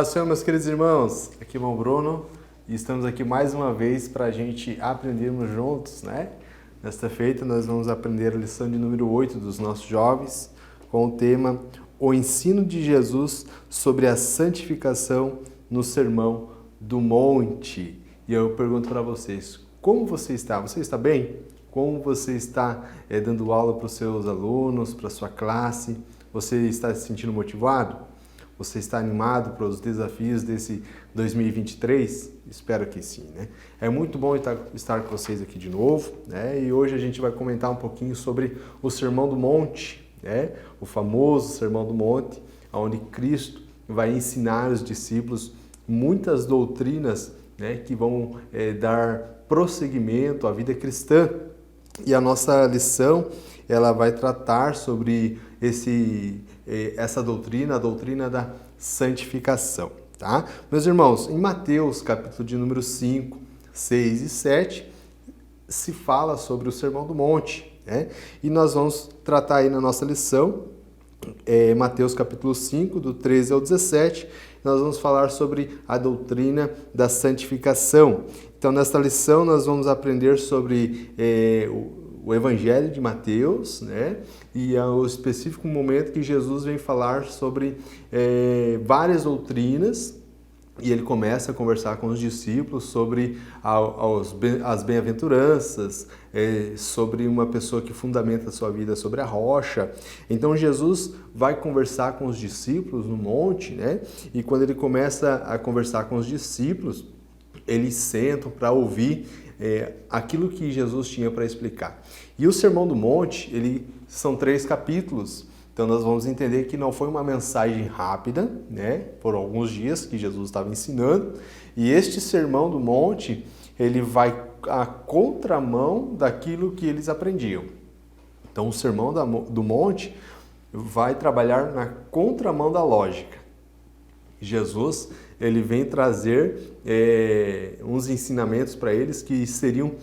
Paz, Senhor, meus queridos irmãos, aqui é o irmão Bruno e estamos aqui mais uma vez para a gente aprendermos juntos, né? Nesta feita nós vamos aprender a lição de número 8 dos nossos jovens com o tema O ensino de Jesus sobre a santificação no Sermão do Monte. E eu pergunto para vocês, como você está? Você está bem? Como você está dando aula para os seus alunos, para a sua classe? Você está se sentindo motivado? Você está animado para os desafios desse 2023? Espero que sim, né? É muito bom estar com vocês aqui de novo, né? E hoje a gente vai comentar um pouquinho sobre o Sermão do Monte, né? O famoso Sermão do Monte, onde Cristo vai ensinar os discípulos muitas doutrinas, né, que vão dar prosseguimento à vida cristã. E a nossa lição, ela vai tratar sobre essa doutrina, a doutrina da santificação, tá? Meus irmãos, em Mateus, capítulo de número 5, 6 e 7, se fala sobre o Sermão do Monte, né? E nós vamos tratar aí na nossa lição, Mateus capítulo 5, do 13 ao 17, nós vamos falar sobre a doutrina da santificação. Então, nesta lição, nós vamos aprender sobre o Evangelho de Mateus, né? E é o específico momento que Jesus vem falar sobre várias doutrinas, e ele começa a conversar com os discípulos sobre as bem-aventuranças, sobre uma pessoa que fundamenta a sua vida sobre a rocha. Então Jesus vai conversar com os discípulos no monte, né? E quando ele começa a conversar com os discípulos, eles sentam para ouvir aquilo que Jesus tinha para explicar. E o Sermão do Monte, são 3 capítulos. Então nós vamos entender que não foi uma mensagem rápida, né? Por alguns dias que Jesus estava ensinando. E este Sermão do Monte, ele vai à contramão daquilo que eles aprendiam. Então o Sermão do Monte vai trabalhar na contramão da lógica. Jesus, ele vem trazer uns ensinamentos para eles que seriam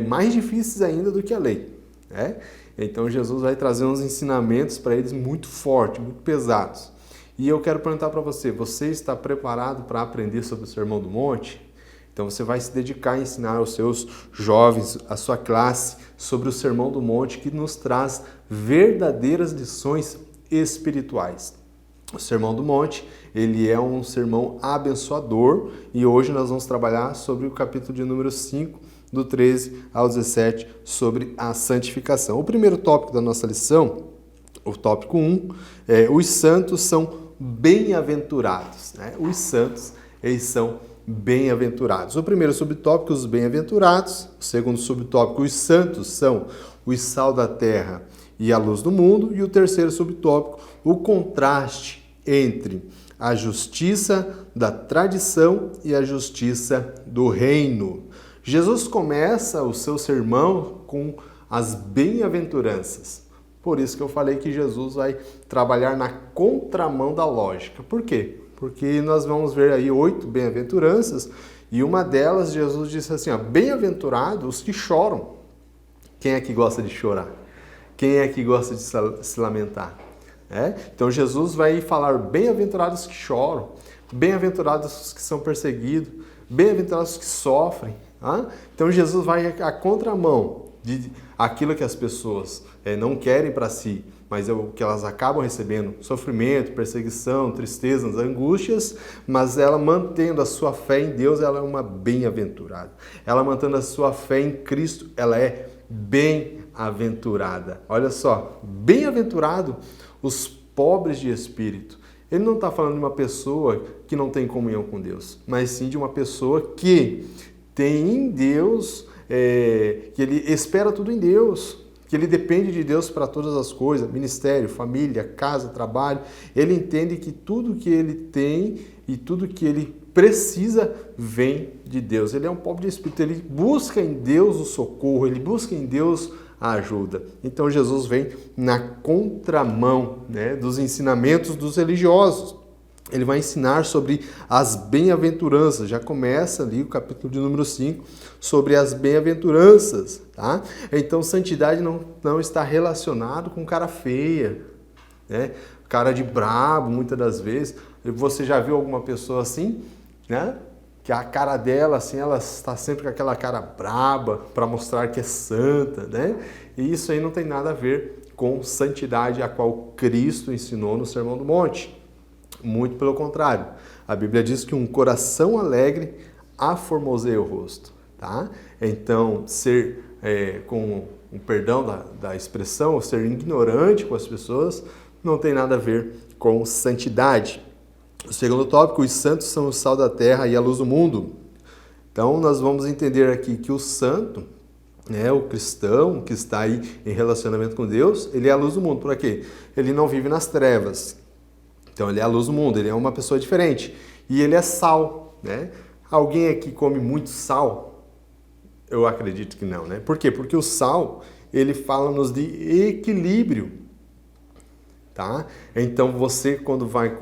mais difíceis ainda do que a lei, né? Então Jesus vai trazer uns ensinamentos para eles muito fortes, muito pesados. E eu quero perguntar para você, você está preparado para aprender sobre o Sermão do Monte? Então você vai se dedicar a ensinar aos seus jovens, a sua classe, sobre o Sermão do Monte, que nos traz verdadeiras lições espirituais. O Sermão do Monte, ele é um sermão abençoador, e hoje nós vamos trabalhar sobre o capítulo de número 5, do 13 ao 17, sobre a santificação. O primeiro tópico da nossa lição, o tópico 1, os santos são bem-aventurados, né? Os santos, eles são bem-aventurados. O primeiro subtópico, os bem-aventurados. O segundo subtópico, os santos são os sal da terra e a luz do mundo. E o terceiro subtópico, o contraste entre a justiça da tradição e a justiça do reino. Jesus começa o seu sermão com as bem-aventuranças. Por isso que eu falei que Jesus vai trabalhar na contramão da lógica. Por quê? Porque nós vamos ver aí 8 bem-aventuranças, e uma delas Jesus disse assim, bem-aventurados os que choram. Quem é que gosta de chorar? Quem é que gosta de se lamentar? Então Jesus vai falar bem-aventurados os que choram, bem-aventurados os que são perseguidos, bem-aventurados os que sofrem. Então Jesus vai à contramão de aquilo que as pessoas não querem para si, mas é o que elas acabam recebendo: sofrimento, perseguição, tristezas, angústias. Mas ela, mantendo a sua fé em Deus, ela é uma bem-aventurada. Ela, mantendo a sua fé em Cristo, ela é bem-aventurada. Olha só, bem-aventurado os pobres de espírito. Ele não está falando de uma pessoa que não tem comunhão com Deus, mas sim de uma pessoa que tem em Deus, que ele espera tudo em Deus, que ele depende de Deus para todas as coisas, ministério, família, casa, trabalho. Ele entende que tudo que ele tem e tudo que ele precisa vem de Deus. Ele é um pobre de espírito, ele busca em Deus o socorro, ele busca em Deus a ajuda. Então Jesus vem na contramão, né, dos ensinamentos dos religiosos. Ele vai ensinar sobre as bem-aventuranças. Já começa ali o capítulo de número 5 sobre as bem-aventuranças, tá? Então, santidade não está relacionado com cara feia, né? Cara de brabo, muitas das vezes. Você já viu alguma pessoa assim, né? Que a cara dela, assim, ela está sempre com aquela cara braba para mostrar que é santa, né? E isso aí não tem nada a ver com santidade a qual Cristo ensinou no Sermão do Monte. Muito pelo contrário. A Bíblia diz que um coração alegre aformoseia o rosto, tá? Então, ser, com o perdão da expressão, ser ignorante com as pessoas, não tem nada a ver com santidade. O segundo tópico, os santos são o sal da terra e a luz do mundo. Então, nós vamos entender aqui que o santo, né, o cristão que está aí em relacionamento com Deus, ele é a luz do mundo. Por quê? Ele não vive nas trevas. Então, ele é a luz do mundo, ele é uma pessoa diferente. E ele é sal, né? Alguém aqui come muito sal? Eu acredito que não, né? Por quê? Porque o sal, ele fala-nos de equilíbrio, tá? Então, você, quando vai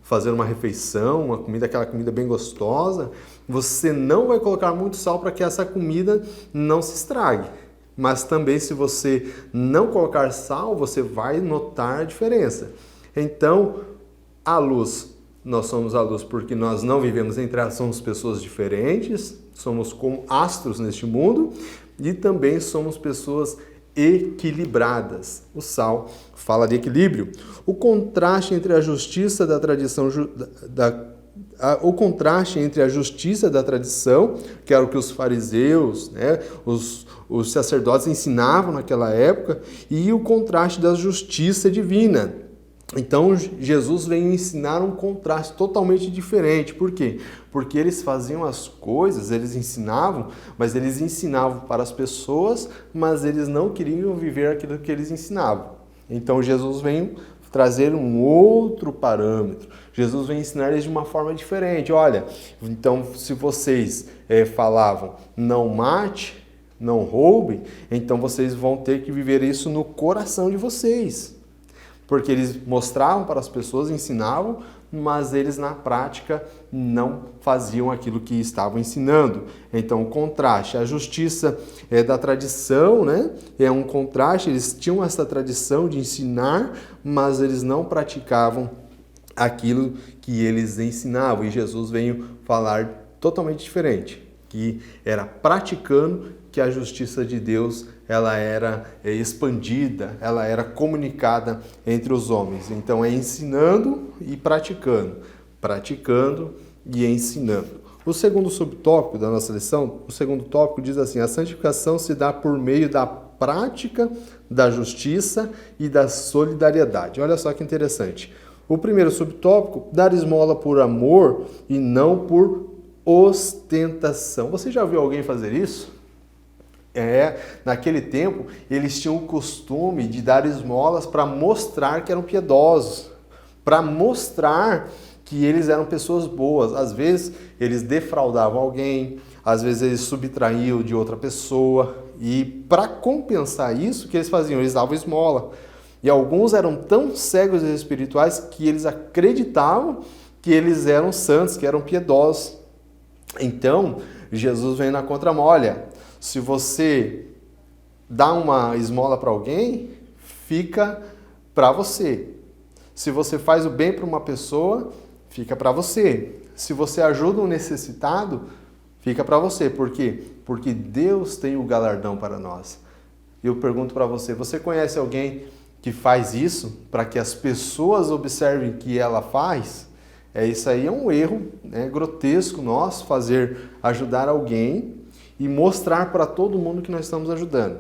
fazer uma refeição, uma comida, aquela comida bem gostosa, você não vai colocar muito sal para que essa comida não se estrague. Mas também, se você não colocar sal, você vai notar a diferença. Então, a luz, nós somos a luz porque nós não vivemos em trevas, somos pessoas diferentes, somos como astros neste mundo e também somos pessoas equilibradas. O sal fala de equilíbrio. O contraste entre a justiça da tradição que era o que os fariseus, né, os sacerdotes ensinavam naquela época, e o contraste da justiça divina. Então, Jesus veio ensinar um contraste totalmente diferente. Por quê? Porque eles faziam as coisas, eles ensinavam, mas eles ensinavam para as pessoas, mas eles não queriam viver aquilo que eles ensinavam. Então, Jesus veio trazer um outro parâmetro. Jesus veio ensinar eles de uma forma diferente. Olha, então, se vocês falavam, não mate, não roube, então vocês vão ter que viver isso no coração de vocês. Porque eles mostravam para as pessoas, ensinavam, mas eles na prática não faziam aquilo que estavam ensinando. Então, o contraste, a justiça da tradição, né? É um contraste, eles tinham essa tradição de ensinar, mas eles não praticavam aquilo que eles ensinavam. E Jesus veio falar totalmente diferente, que era praticando que a justiça de Deus ela era expandida, ela era comunicada entre os homens. Então é ensinando e praticando, praticando e ensinando. O segundo subtópico da nossa lição, o segundo tópico diz assim: a santificação se dá por meio da prática da justiça e da solidariedade. Olha só que interessante. O primeiro subtópico, dar esmola por amor e não por ostentação. Você já viu alguém fazer isso? Naquele tempo, eles tinham o costume de dar esmolas para mostrar que eram piedosos, para mostrar que eles eram pessoas boas. Às vezes, eles defraudavam alguém, às vezes eles subtraíam de outra pessoa, e para compensar isso, o que eles faziam? Eles davam esmola. E alguns eram tão cegos espirituais que eles acreditavam que eles eram santos, que eram piedosos. Então, Jesus vem na contramão: olha, se você dá uma esmola para alguém, fica para você. Se você faz o bem para uma pessoa, fica para você. Se você ajuda um necessitado, fica para você. Por quê? Porque Deus tem o galardão para nós. Eu pergunto para você, você conhece alguém que faz isso para que as pessoas observem que ela faz? Isso aí é um erro, né, grotesco nosso, ajudar alguém e mostrar para todo mundo que nós estamos ajudando.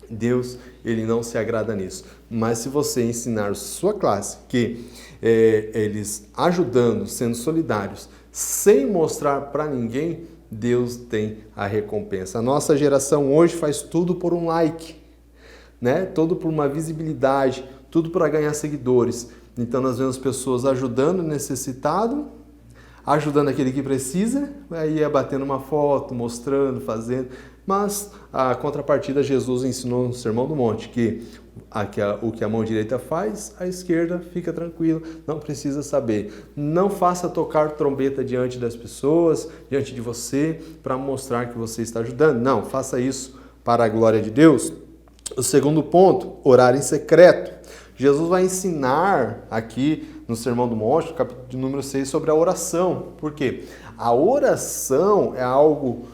Deus, ele não se agrada nisso. Mas se você ensinar sua classe que eles ajudando, sendo solidários, sem mostrar para ninguém, Deus tem a recompensa. A nossa geração hoje faz tudo por um like, né? Tudo por uma visibilidade, tudo para ganhar seguidores. Então nós vemos pessoas ajudando o necessitado, ajudando aquele que precisa, aí batendo uma foto, mostrando, fazendo. Mas a contrapartida, Jesus ensinou no Sermão do Monte que o que a mão direita faz, a esquerda fica tranquila, não precisa saber. Não faça tocar trombeta diante das pessoas, diante de você, para mostrar que você está ajudando. Não, faça isso para a glória de Deus. O segundo ponto, orar em secreto. Jesus vai ensinar aqui no Sermão do Monte, no capítulo de número 6, sobre a oração. Por quê? A oração é algo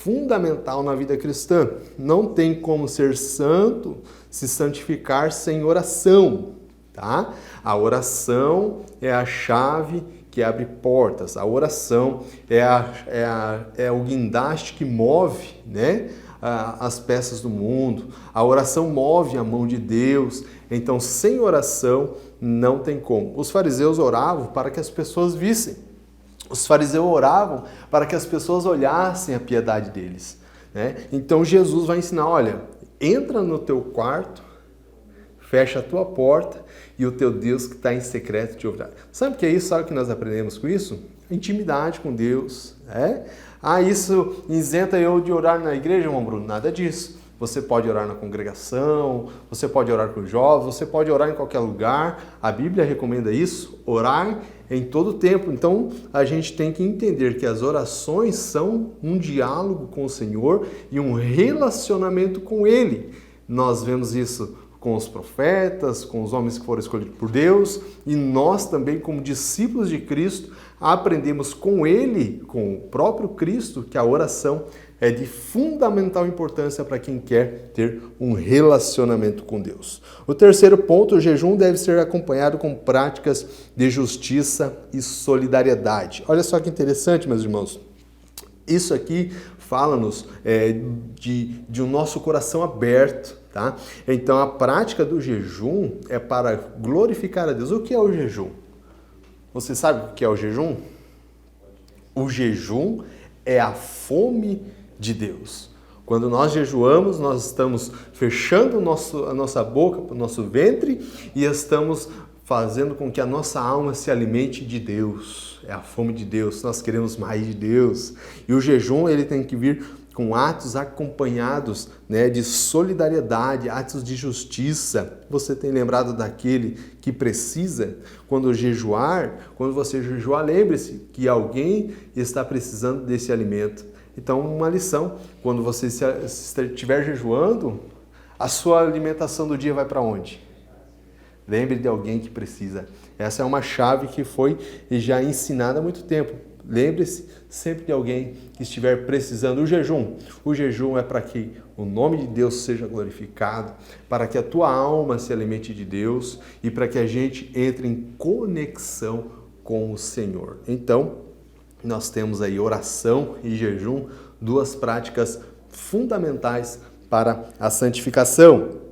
fundamental na vida cristã. Não tem como ser santo, se santificar sem oração, tá? A oração é a chave que abre portas. A oração é o guindaste que move, né, as peças do mundo. A oração move a mão de Deus. Então, sem oração, não tem como. Os fariseus oravam para que as pessoas vissem. Os fariseus oravam para que as pessoas olhassem a piedade deles, né? Então, Jesus vai ensinar, olha, entra no teu quarto, fecha a tua porta e o teu Deus que está em secreto te ouvirá. Sabe o que é isso? Sabe o que nós aprendemos com isso? Intimidade com Deus. Isso isenta eu de orar na igreja, irmão Bruno? Nada disso. Você pode orar na congregação, você pode orar com os jovens, você pode orar em qualquer lugar. A Bíblia recomenda isso, orar em todo tempo. Então, a gente tem que entender que as orações são um diálogo com o Senhor e um relacionamento com Ele. Nós vemos isso com os profetas, com os homens que foram escolhidos por Deus, e nós também, como discípulos de Cristo, aprendemos com Ele, com o próprio Cristo, que a oração é de fundamental importância para quem quer ter um relacionamento com Deus. O terceiro ponto, o jejum deve ser acompanhado com práticas de justiça e solidariedade. Olha só que interessante, meus irmãos. Isso aqui fala-nos de um nosso coração aberto, tá? Então, a prática do jejum é para glorificar a Deus. O que é o jejum? Você sabe o que é o jejum? O jejum é a fome de Deus. Quando nós jejuamos, nós estamos fechando a nossa boca, o nosso ventre, e estamos fazendo com que a nossa alma se alimente de Deus. É a fome de Deus, nós queremos mais de Deus. E o jejum, ele tem que vir com atos acompanhados, né, de solidariedade, atos de justiça. Você tem lembrado daquele que precisa? Quando você jejuar, lembre-se que alguém está precisando desse alimento. Então, uma lição, quando você estiver jejuando, a sua alimentação do dia vai para onde? Lembre de alguém que precisa. Essa é uma chave que foi já ensinada há muito tempo. Lembre-se sempre de alguém que estiver precisando. O jejum é para que o nome de Deus seja glorificado, para que a tua alma se alimente de Deus e para que a gente entre em conexão com o Senhor. Então, nós temos aí oração e jejum, duas práticas fundamentais para a santificação.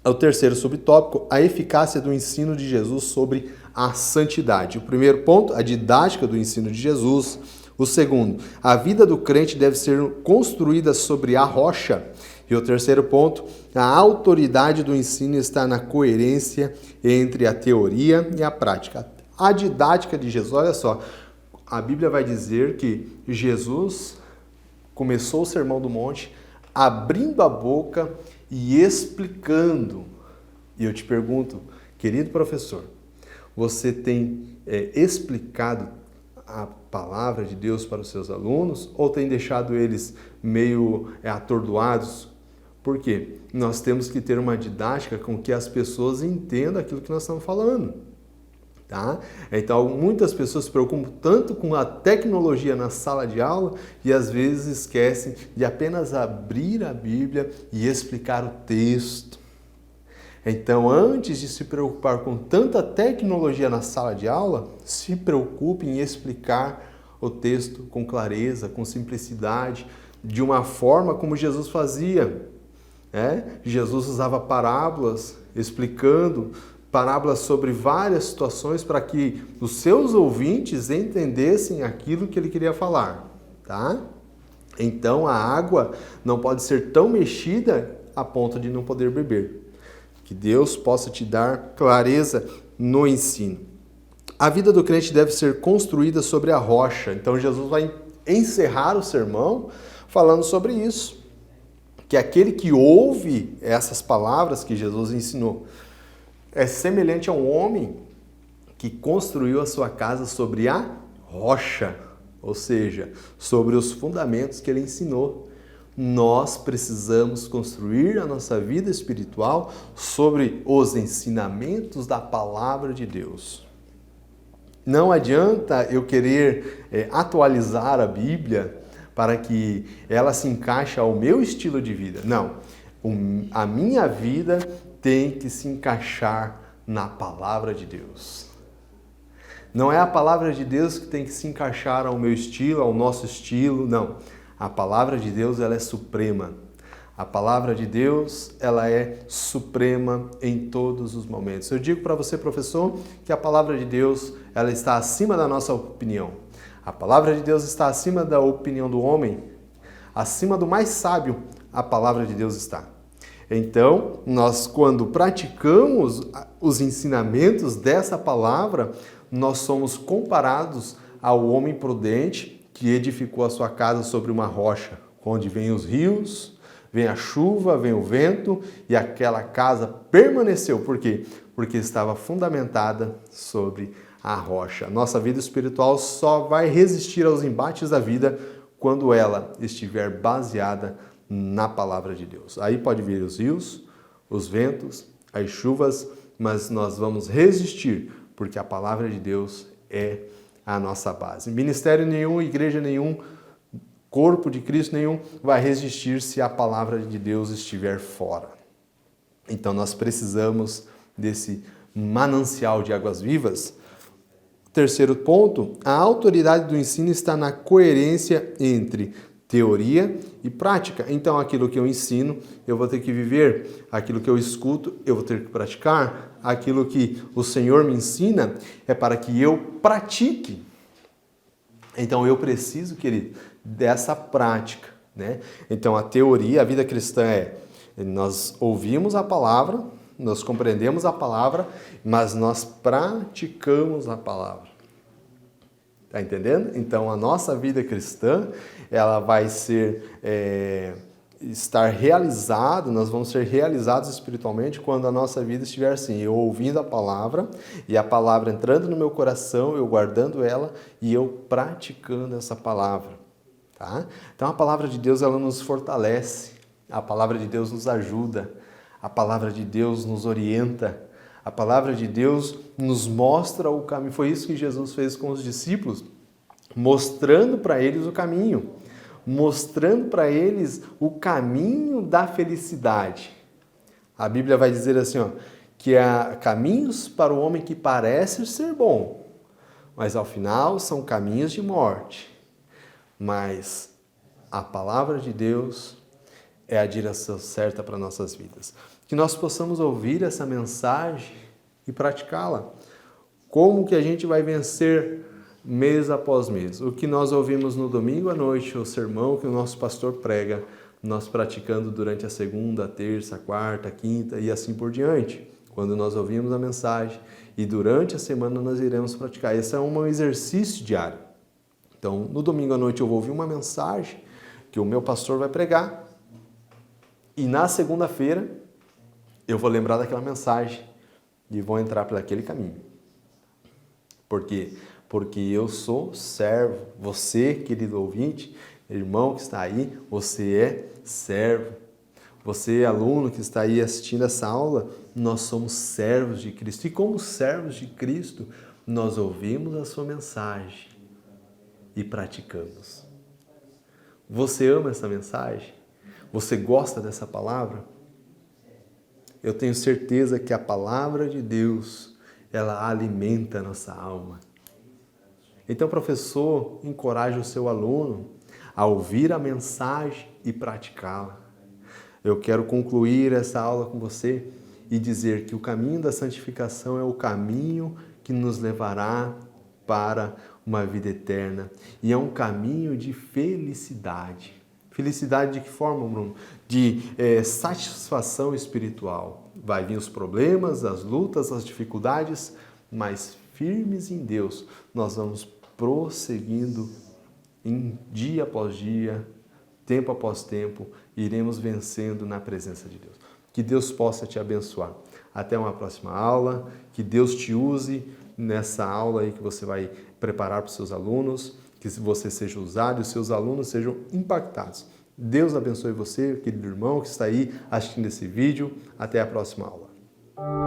O terceiro subtópico, a eficácia do ensino de Jesus sobre a santidade. O primeiro ponto, a didática do ensino de Jesus. O segundo, a vida do crente deve ser construída sobre a rocha. E o terceiro ponto, a autoridade do ensino está na coerência entre a teoria e a prática. A didática de Jesus, olha só, a Bíblia vai dizer que Jesus começou o Sermão do Monte abrindo a boca e explicando. E eu te pergunto, querido professor, você tem explicado a palavra de Deus para os seus alunos ou tem deixado eles meio atordoados? Por quê? Nós temos que ter uma didática com que as pessoas entendam aquilo que nós estamos falando. Tá? Então, muitas pessoas se preocupam tanto com a tecnologia na sala de aula e às vezes esquecem de apenas abrir a Bíblia e explicar o texto. Então, antes de se preocupar com tanta tecnologia na sala de aula, se preocupe em explicar o texto com clareza, com simplicidade, de uma forma como Jesus fazia. Jesus usava parábolas, explicando parábolas sobre várias situações para que os seus ouvintes entendessem aquilo que ele queria falar, tá? Então, a água não pode ser tão mexida a ponto de não poder beber. Que Deus possa te dar clareza no ensino. A vida do crente deve ser construída sobre a rocha. Então, Jesus vai encerrar o sermão falando sobre isso. Que aquele que ouve essas palavras que Jesus ensinou é semelhante a um homem que construiu a sua casa sobre a rocha, ou seja, sobre os fundamentos que ele ensinou. Nós precisamos construir a nossa vida espiritual sobre os ensinamentos da palavra de Deus. Não adianta eu querer atualizar a Bíblia para que ela se encaixe ao meu estilo de vida. Não. A minha vida tem que se encaixar na palavra de Deus. Não é a palavra de Deus que tem que se encaixar ao meu estilo, ao nosso estilo, não. A palavra de Deus, ela é suprema. A palavra de Deus, ela é suprema em todos os momentos. Eu digo para você, professor, que a palavra de Deus, ela está acima da nossa opinião. A palavra de Deus está acima da opinião do homem. Acima do mais sábio, a palavra de Deus está. Então, nós quando praticamos os ensinamentos dessa palavra, nós somos comparados ao homem prudente que edificou a sua casa sobre uma rocha, onde vêm os rios, vem a chuva, vem o vento, e aquela casa permaneceu. Por quê? Porque estava fundamentada sobre a rocha. Nossa vida espiritual só vai resistir aos embates da vida quando ela estiver baseada na palavra de Deus. Aí pode vir os rios, os ventos, as chuvas, mas nós vamos resistir, porque a palavra de Deus é a nossa base. Ministério nenhum, igreja nenhum, corpo de Cristo nenhum vai resistir se a palavra de Deus estiver fora. Então nós precisamos desse manancial de águas vivas. Terceiro ponto, a autoridade do ensino está na coerência entre teoria e prática. Então, aquilo que eu ensino, eu vou ter que viver. Aquilo que eu escuto, eu vou ter que praticar. Aquilo que o Senhor me ensina é para que eu pratique. Então, eu preciso, querido, dessa prática, né? Então, a teoria, a vida cristã nós ouvimos a palavra, nós compreendemos a palavra, mas nós praticamos a palavra. Tá entendendo? Então, a nossa vida cristã, ela vai estar realizada, nós vamos ser realizados espiritualmente quando a nossa vida estiver assim, eu ouvindo a palavra e a palavra entrando no meu coração, eu guardando ela e eu praticando essa palavra. Tá? Então, a palavra de Deus, ela nos fortalece, a palavra de Deus nos ajuda, a palavra de Deus nos orienta, a palavra de Deus nos mostra o caminho. Foi isso que Jesus fez com os discípulos, mostrando para eles o caminho, mostrando para eles o caminho da felicidade. A Bíblia vai dizer assim, que há caminhos para o homem que parece ser bom, mas ao final são caminhos de morte. Mas a palavra de Deus é a direção certa para nossas vidas. Que nós possamos ouvir essa mensagem e praticá-la. Como que a gente vai vencer mês após mês? O que nós ouvimos no domingo à noite, o sermão que o nosso pastor prega, nós praticando durante a segunda, terça, quarta, quinta e assim por diante. Quando nós ouvimos a mensagem e durante a semana nós iremos praticar. Esse é um exercício diário. Então, no domingo à noite eu vou ouvir uma mensagem que o meu pastor vai pregar e na segunda-feira eu vou lembrar daquela mensagem e vou entrar por aquele caminho. Por quê? Porque eu sou servo. Você, querido ouvinte, irmão que está aí, você é servo. Você, aluno que está aí assistindo essa aula, nós somos servos de Cristo. E como servos de Cristo, nós ouvimos a sua mensagem e praticamos. Você ama essa mensagem? Você gosta dessa palavra? Eu tenho certeza que a palavra de Deus, ela alimenta a nossa alma. Então, professor, encoraje o seu aluno a ouvir a mensagem e praticá-la. Eu quero concluir essa aula com você e dizer que o caminho da santificação é o caminho que nos levará para uma vida eterna. E é um caminho de felicidade. Felicidade de que forma, Bruno? De satisfação espiritual. Vai vir os problemas, as lutas, as dificuldades, mas firmes em Deus, nós vamos prosseguindo em dia após dia, tempo após tempo, iremos vencendo na presença de Deus. Que Deus possa te abençoar. Até uma próxima aula, que Deus te use nessa aula aí que você vai preparar para os seus alunos, que você seja usado e os seus alunos sejam impactados. Deus abençoe você, querido irmão que está aí assistindo esse vídeo. Até a próxima aula.